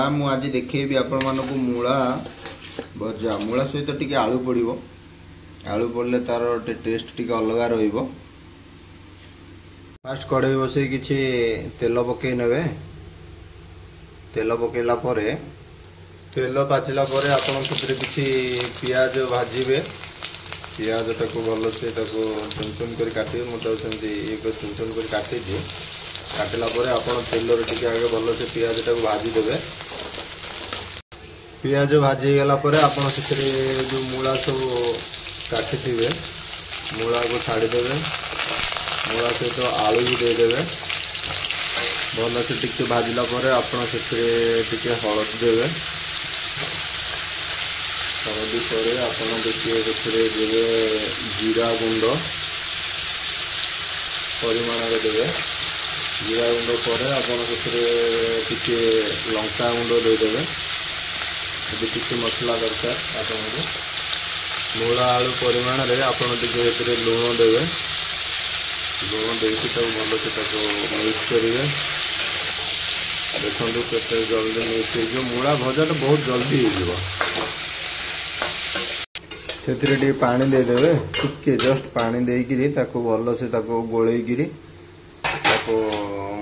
मु आज देखी आपण मानक मूला भजा मूला सहित टिके आलू पड़ो आलू पड़े तार टेस्ट टिके अलग रहिबो। फास्ट कड़ाई बसई किछि तेल पकई नेबे। तेल पकेला परे तेल पाचिला परे आपण ସେଥିରେ କିଛି पियाज भाजिबे। पियाज टाको भल से चुन चुन कर काटे मतलब सेमती चुन चुन कर काटी काटिला परे आपण तेल टिके आगे भल से पियाज टाको भाजी देबे। पियाज भाजी गला परे आपण ସେଥିରେ जो मूला सब काटी थिबे मूला को छाड़ी देबे। मूला सहित आलू भी दे देबे। भल से टिके भाजिला परे आपण ସେଥିରେ टिके हळद देबे। हळदी पर आपण देखिए देवे जीरा गुंड परिमाण देवे। जीरा गुंड पर आपण टिके लंका गुंड देदेवे। टिके मसला दरकार आपण मूला आलू परिमाण रे आपण टिके लुण देवे। लुण देके भल से मिक्स करेंगे। देखो केते जल्दी मिक्स हो मूला भजा तो बहुत जल्दी हो। से पानी देदेवे टिके जस्ट पानी देकरी भल से गोलैकरी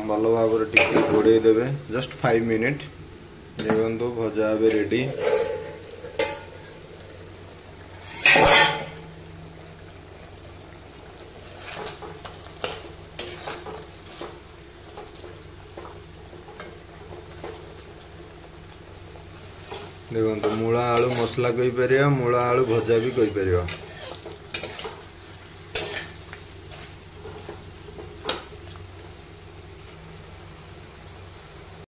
भल भाव टिके घोड़े देवे जस्ट 5 मिनिट। देखो भजा ए रेडी। देखो मूला आलू मसला कही पार मूला आलू भजा भी कही पार।